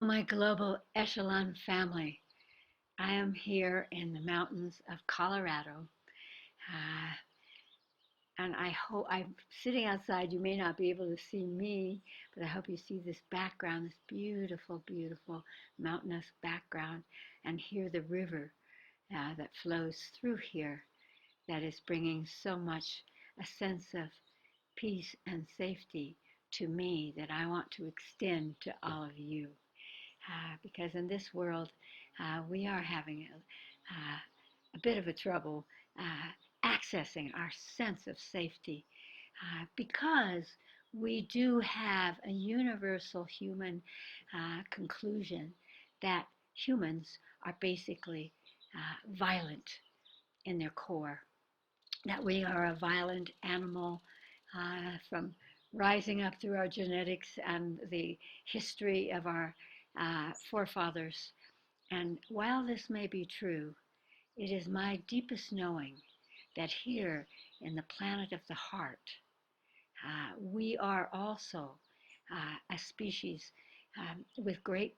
My global Echelon family. I am here in the mountains of Colorado, uh, and I hope I'm sitting outside. You may not be able to see me, but I hope you see this background, this beautiful, beautiful mountainous background, and hear the river that flows through here that is bringing so much a sense of peace and safety to me that I want to extend to all of you. Because in this world, we are having a bit of a trouble accessing our sense of safety because we do have a universal human conclusion that humans are basically violent in their core, that we are a violent animal from rising up through our genetics and the history of our forefathers. And while this may be true, it is my deepest knowing that here in the planet of the heart, we are also a species with great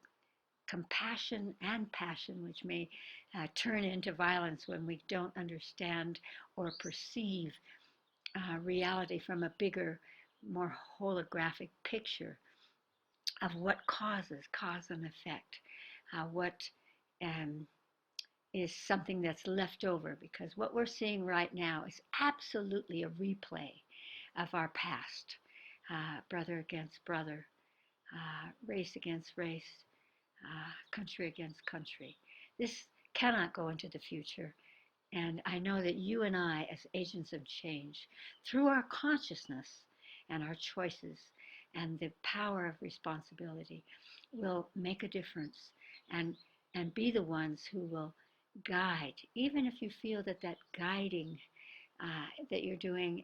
compassion and passion, which may turn into violence when we don't understand or perceive reality from a bigger, more holographic picture of what causes cause and effect, what um, is something that's left over, because what we're seeing right now is absolutely a replay of our past, brother against brother, race against race, country against country. This cannot go into the future. And I know that you and I, as agents of change, through our consciousness and our choices and the power of responsibility, will make a difference and, and be the ones who will guide, even if you feel that that guiding that you're doing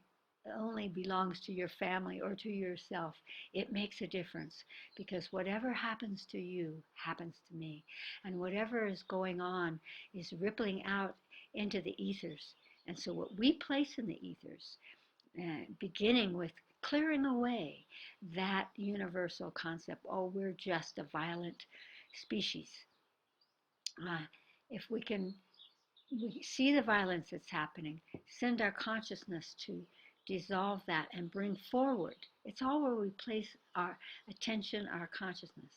only belongs to your family or to yourself. It makes a difference, because whatever happens to you happens to me, and whatever is going on is rippling out into the ethers. And so what we place in the ethers, beginning with clearing away that universal concept, oh, we're just a violent species. If we see the violence that's happening, send our consciousness to dissolve that and bring forward. It's all where we place our attention, our consciousness,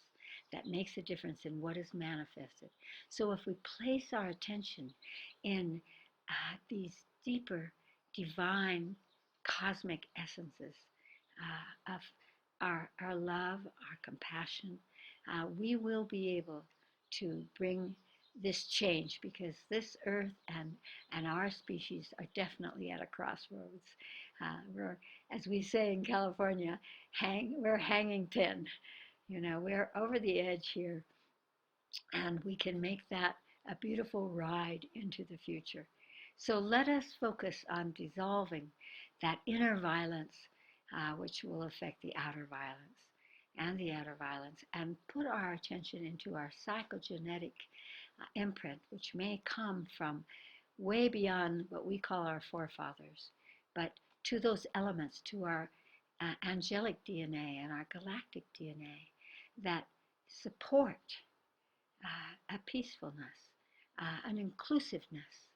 that makes a difference in what is manifested. So if we place our attention in these deeper, divine, cosmic essences of our love, our compassion, we will be able to bring this change, because this earth and our species are definitely at a crossroads. We're, as we say in California, we're hanging thin. You know, we're over the edge here, and we can make that a beautiful ride into the future. So let us focus on dissolving that inner violence, which will affect the outer violence and the outer violence, and put our attention into our psychogenetic imprint, which may come from way beyond what we call our forefathers, but to those elements, to our angelic DNA and our galactic DNA that support a peacefulness, an inclusiveness,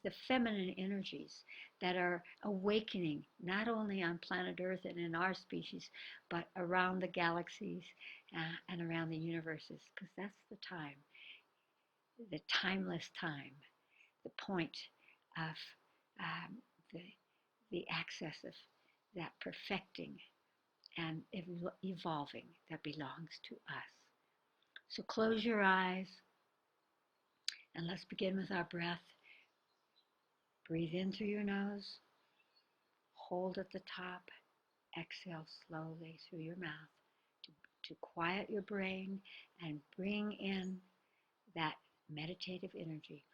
the feminine energies that are awakening not only on planet Earth and in our species, but around the galaxies and around the universes, because that's the timeless time, the point of um, the, the access of that perfecting and evolving that belongs to us. So close your eyes and let's begin with our breath. Breathe in through your nose, hold at the top, exhale slowly through your mouth to quiet your brain and bring in that meditative energy.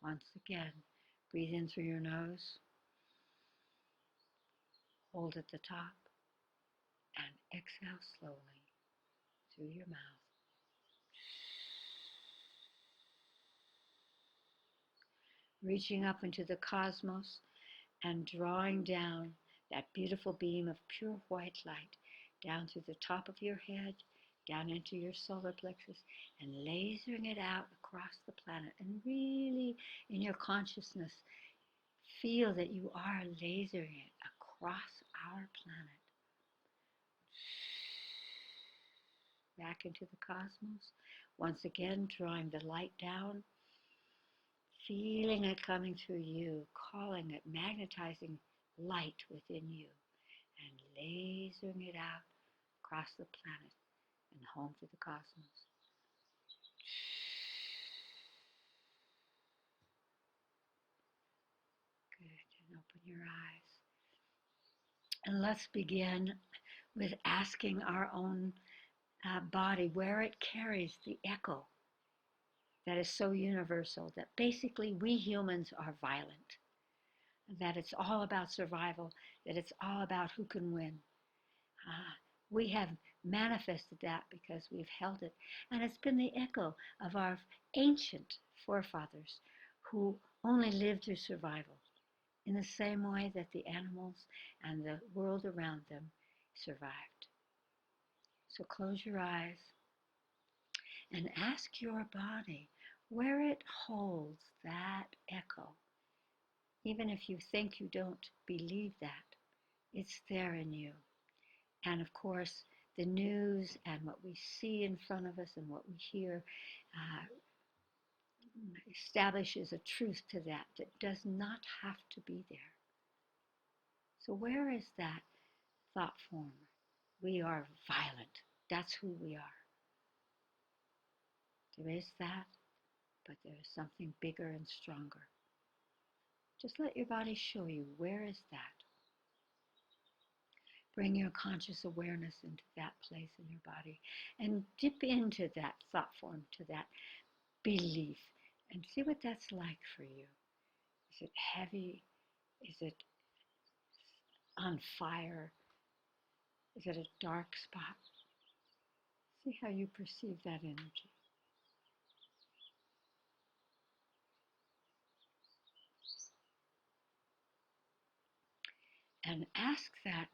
Once again, breathe in through your nose, hold at the top, and exhale slowly through your mouth. Reaching up into the cosmos and drawing down that beautiful beam of pure white light down through the top of your head, down into your solar plexus, and lasering it out across the planet. And really, in your consciousness, feel that you are lasering it across our planet. Back into the cosmos. Once again, drawing the light down, feeling it coming through you, calling it, magnetizing light within you, and lasering it out across the planet and home to the cosmos. Good, and open your eyes. And let's begin with asking our own body where it carries the echo that is so universal, that basically we humans are violent, that it's all about survival, that it's all about who can win. We have manifested that because we've held it. And it's been the echo of our ancient forefathers who only lived through survival in the same way that the animals and the world around them survived. So close your eyes and ask your body where it holds that echo. Even if you think you don't believe that, it's there in you. And of course, the news and what we see in front of us and what we hear establishes a truth to that does not have to be there. So where is that thought form? We are violent. That's who we are. There is that, but there is something bigger and stronger. Just let your body show you, where is that? Bring your conscious awareness into that place in your body and dip into that thought form, to that belief, and see what that's like for you. Is it heavy? Is it on fire? Is it a dark spot? See how you perceive that energy. And ask that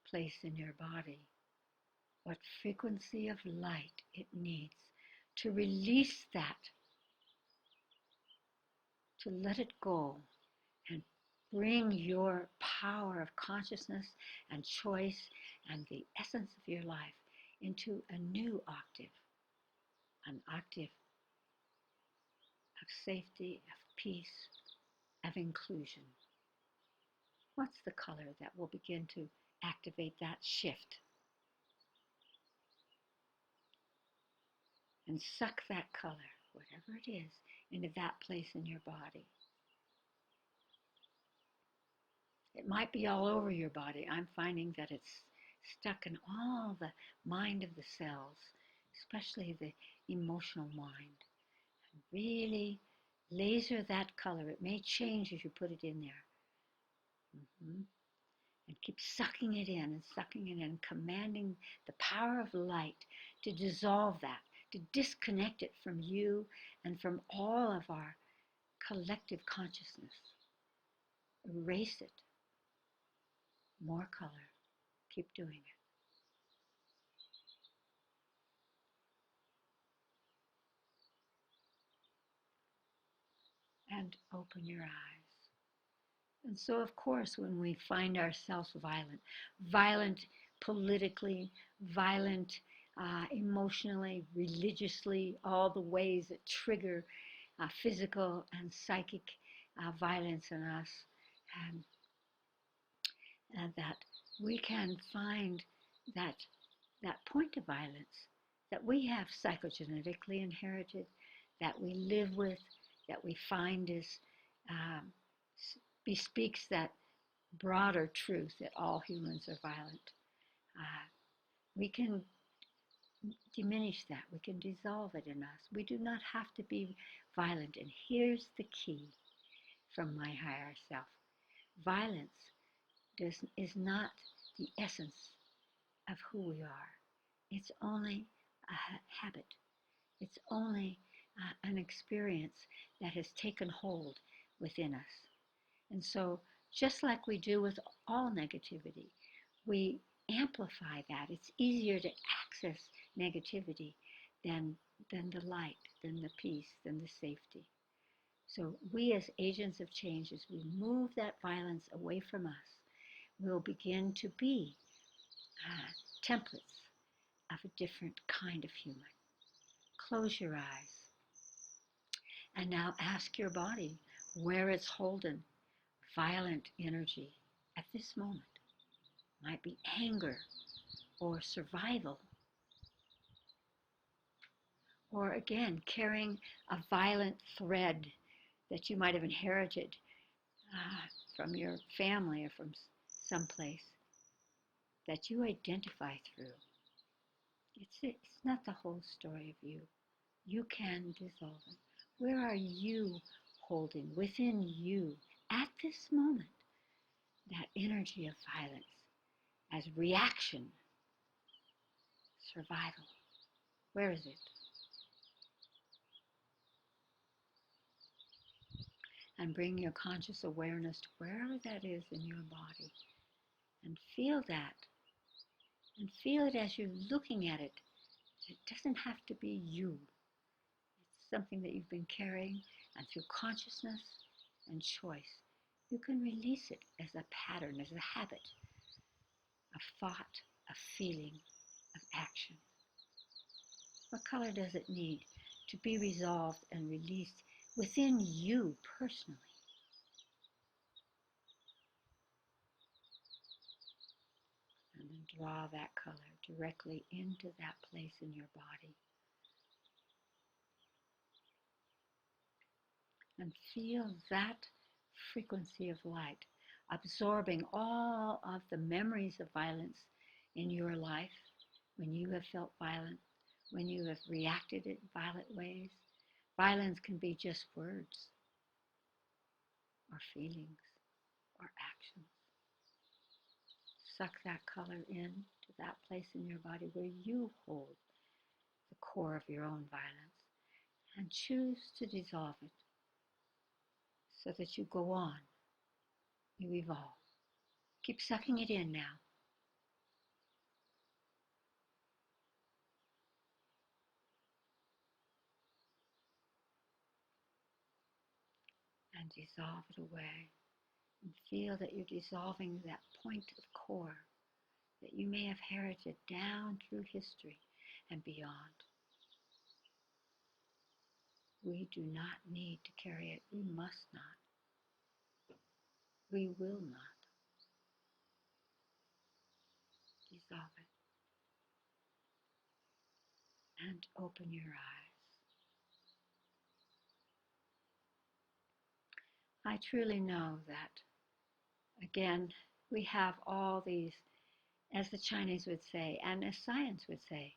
place in your body what frequency of light it needs to release that, to let it go and bring your power of consciousness and choice and the essence of your life into a new octave, an octave of safety, of peace, of inclusion. What's the color that will begin to activate that shift? And suck that color, whatever it is, into that place in your body. It might be all over your body. I'm finding that it's stuck in all the mind of the cells, especially the emotional mind. And really laser that color. It may change as you put it in there. And keep sucking it in, commanding the power of light to dissolve that, to disconnect it from you and from all of our collective consciousness. Erase it. More color. Keep doing it. And open your eyes. And so, of course, when we find ourselves violent politically, violent emotionally, religiously, all the ways that trigger physical and psychic violence in us, and that we can find that point of violence that we have psychogenetically inherited, that we live with, that we find is bespeaks that broader truth that all humans are violent. We can diminish that. We can dissolve it in us. We do not have to be violent. And here's the key from my higher self. Violence is not the essence of who we are. It's only a habit. It's only an experience that has taken hold within us. And so just like we do with all negativity. We amplify that. It's easier to access negativity than, than the light, than the peace, than the safety. So we as agents of change, as we move that violence away from us, will begin to be templates of a different kind of human. Close your eyes and now ask your body where it's holding violent energy at this moment. Might be anger or survival, or again, carrying a violent thread that you might have inherited from your family or from someplace that you identify through. It's not the whole story of you. You can dissolve it. Where are you holding within you at this moment that energy of violence as reaction, survival? Where is it? And bring your conscious awareness to wherever that is in your body. And feel that. And feel it as you're looking at it. It doesn't have to be you. It's something that you've been carrying, and through consciousness and choice, you can release it as a pattern, as a habit, a thought, a feeling, of action. What color does it need to be resolved and released within you personally? And then draw that color directly into that place in your body. And feel that frequency of light absorbing all of the memories of violence in your life, when you have felt violent, when you have reacted in violent ways. Violence can be just words or feelings or actions. Suck that color in to that place in your body where you hold the core of your own violence, and choose to dissolve it so that you go on, you evolve. Keep sucking it in now. And dissolve it away. And feel that you're dissolving that point of core that you may have herited down through history and beyond. We do not need to carry it. We must not. We will not. Dissolve it. And open your eyes. I truly know that, again, we have all these, as the Chinese would say, and as science would say,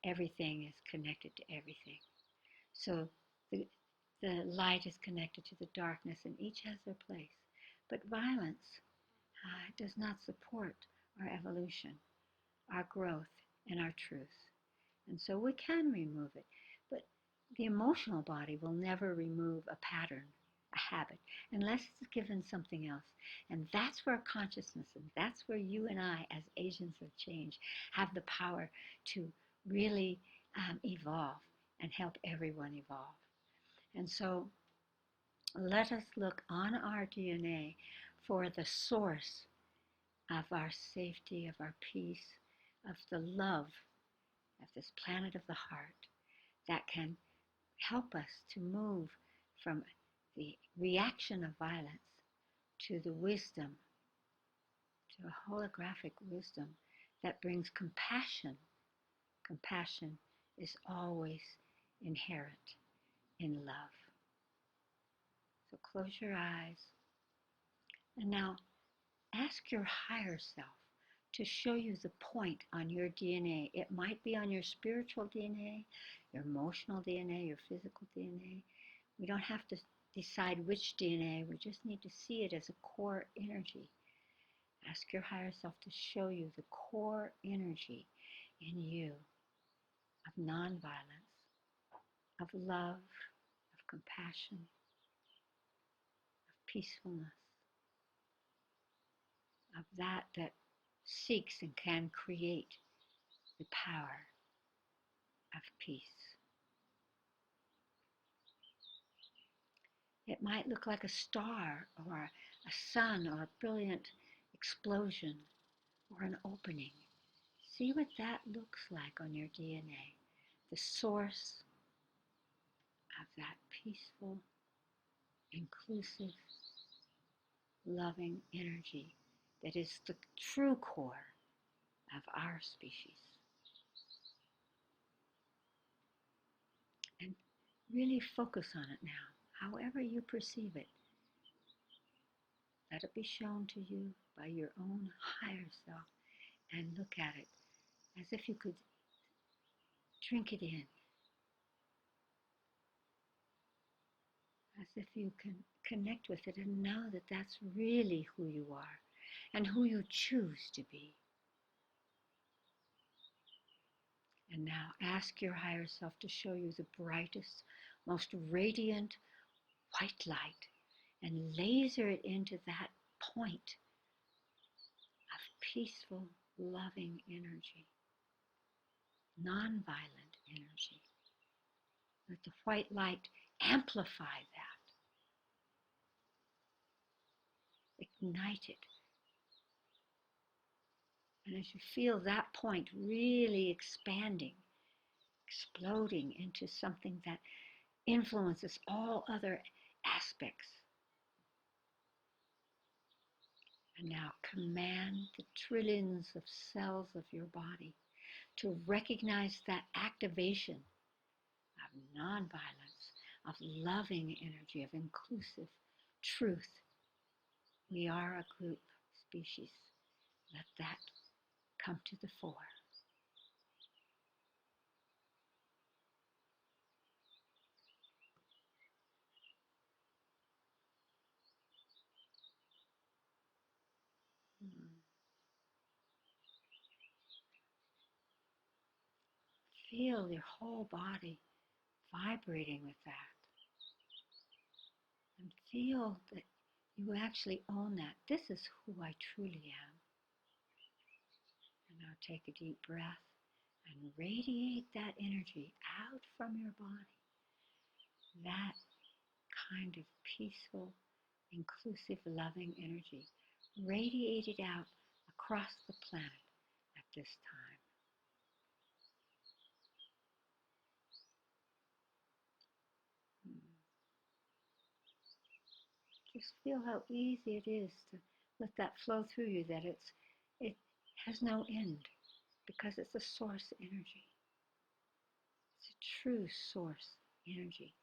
everything is connected to everything. So the light is connected to the darkness, and each has their place. But violence does not support our evolution, our growth, and our truth. And so we can remove it. But the emotional body will never remove a pattern, a habit, unless it's given something else. And that's where consciousness, and that's where you and I, as agents of change, have the power to really evolve and help everyone evolve. And so let us look on our DNA for the source of our safety, of our peace, of the love of this planet of the heart that can help us to move from the reaction of violence to the wisdom, to a holographic wisdom that brings compassion. Compassion is always inherent in love. So close your eyes and now ask your higher self to show you the point on your DNA. It might be on your spiritual DNA, your emotional DNA, your physical DNA. We don't have to decide which DNA. We just need to see it as a core energy. Ask your higher self to show you the core energy in you of nonviolence, of love, of compassion, of peacefulness, of that seeks and can create the power of peace. It might look like a star or a sun or a brilliant explosion or an opening. See what that looks like on your DNA, the source of that peaceful, inclusive, loving energy that is the true core of our species. And really focus on it now, however you perceive it. Let it be shown to you by your own higher self, and look at it as if you could drink it in, as if you can connect with it and know that that's really who you are and who you choose to be. And now ask your higher self to show you the brightest, most radiant white light and laser it into that point of peaceful, loving energy, nonviolent energy. Let the white light amplify that, ignite it. And as you feel that point really expanding, exploding into something that influences all other aspects. And now command the trillions of cells of your body to recognize that activation of nonviolence, of loving energy, of inclusive truth. We are a group species. Let that come to the fore. Feel your whole body vibrating with that. And feel that you actually own that. This is who I truly am. And now take a deep breath and radiate that energy out from your body. That kind of peaceful, inclusive, loving energy. Radiate it out across the planet at this time. Just feel how easy it is to let that flow through you, that it has no end because it's a source energy. It's a true source energy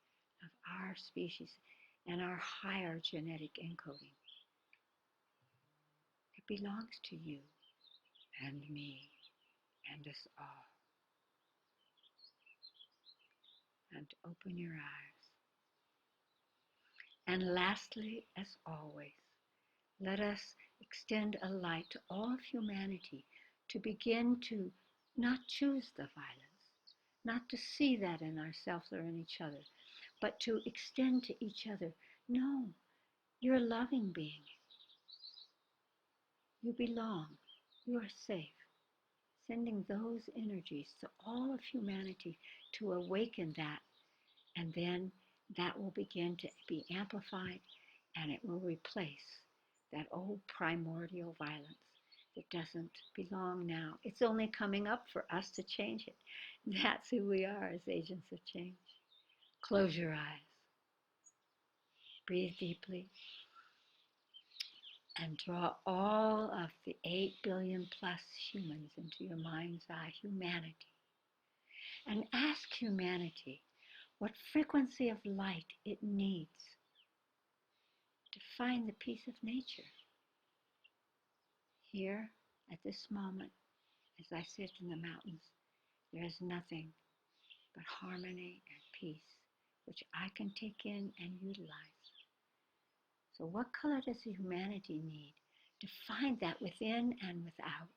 of our species and our higher genetic encoding. It belongs to you and me and us all. And open your eyes. And lastly, as always, let us extend a light to all of humanity to begin to not choose the violence, not to see that in ourselves or in each other, but to extend to each other, no, you're a loving being. You belong. You are safe. Sending those energies to all of humanity to awaken that, and then that will begin to be amplified, and it will replace that old primordial violence that doesn't belong now. It's only coming up for us to change it. That's who we are as agents of change. Close your eyes. Breathe deeply. And draw all of the 8 billion plus humans into your mind's eye, humanity. And ask humanity what frequency of light it needs to find the peace of nature. Here, at this moment, as I sit in the mountains, there is nothing but harmony and peace, which I can take in and utilize. So what color does humanity need to find that within and without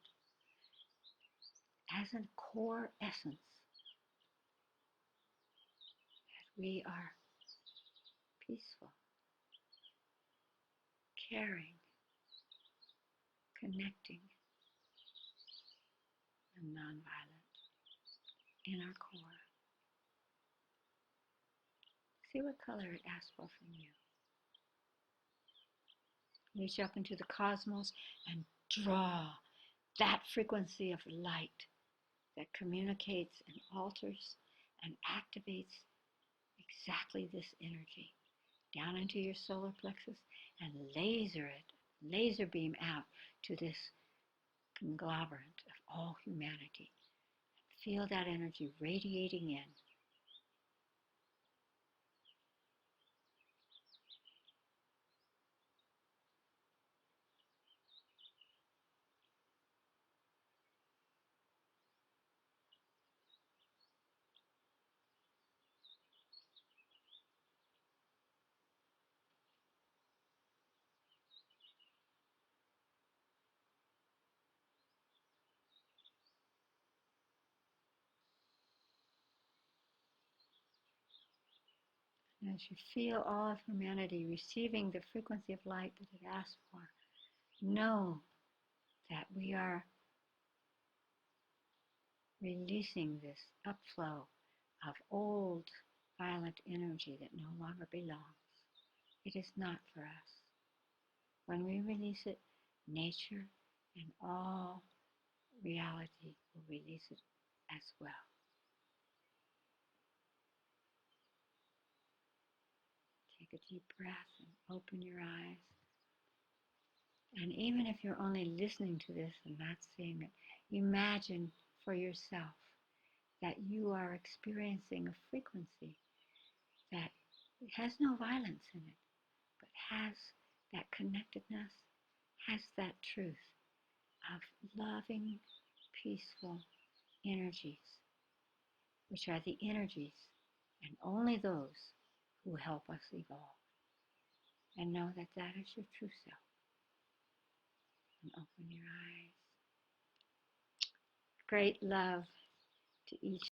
as a core essence that we are peaceful, caring, connecting and nonviolent in our core. See what color it asks for from you. Reach up into the cosmos and draw that frequency of light that communicates and alters and activates exactly this energy down into your solar plexus and laser beam out to this conglomerate of all humanity. Feel that energy radiating in. And as you feel all of humanity receiving the frequency of light that it asks for, know that we are releasing this upflow of old violent energy that no longer belongs. It is not for us. When we release it, nature and all reality will release it as well. Take a deep breath and open your eyes. And even if you're only listening to this and not seeing it, imagine for yourself that you are experiencing a frequency that has no violence in it, but has that connectedness, has that truth of loving, peaceful energies, which are the energies and only those who help us evolve. And know that that is your true self. And open your eyes. Great love to each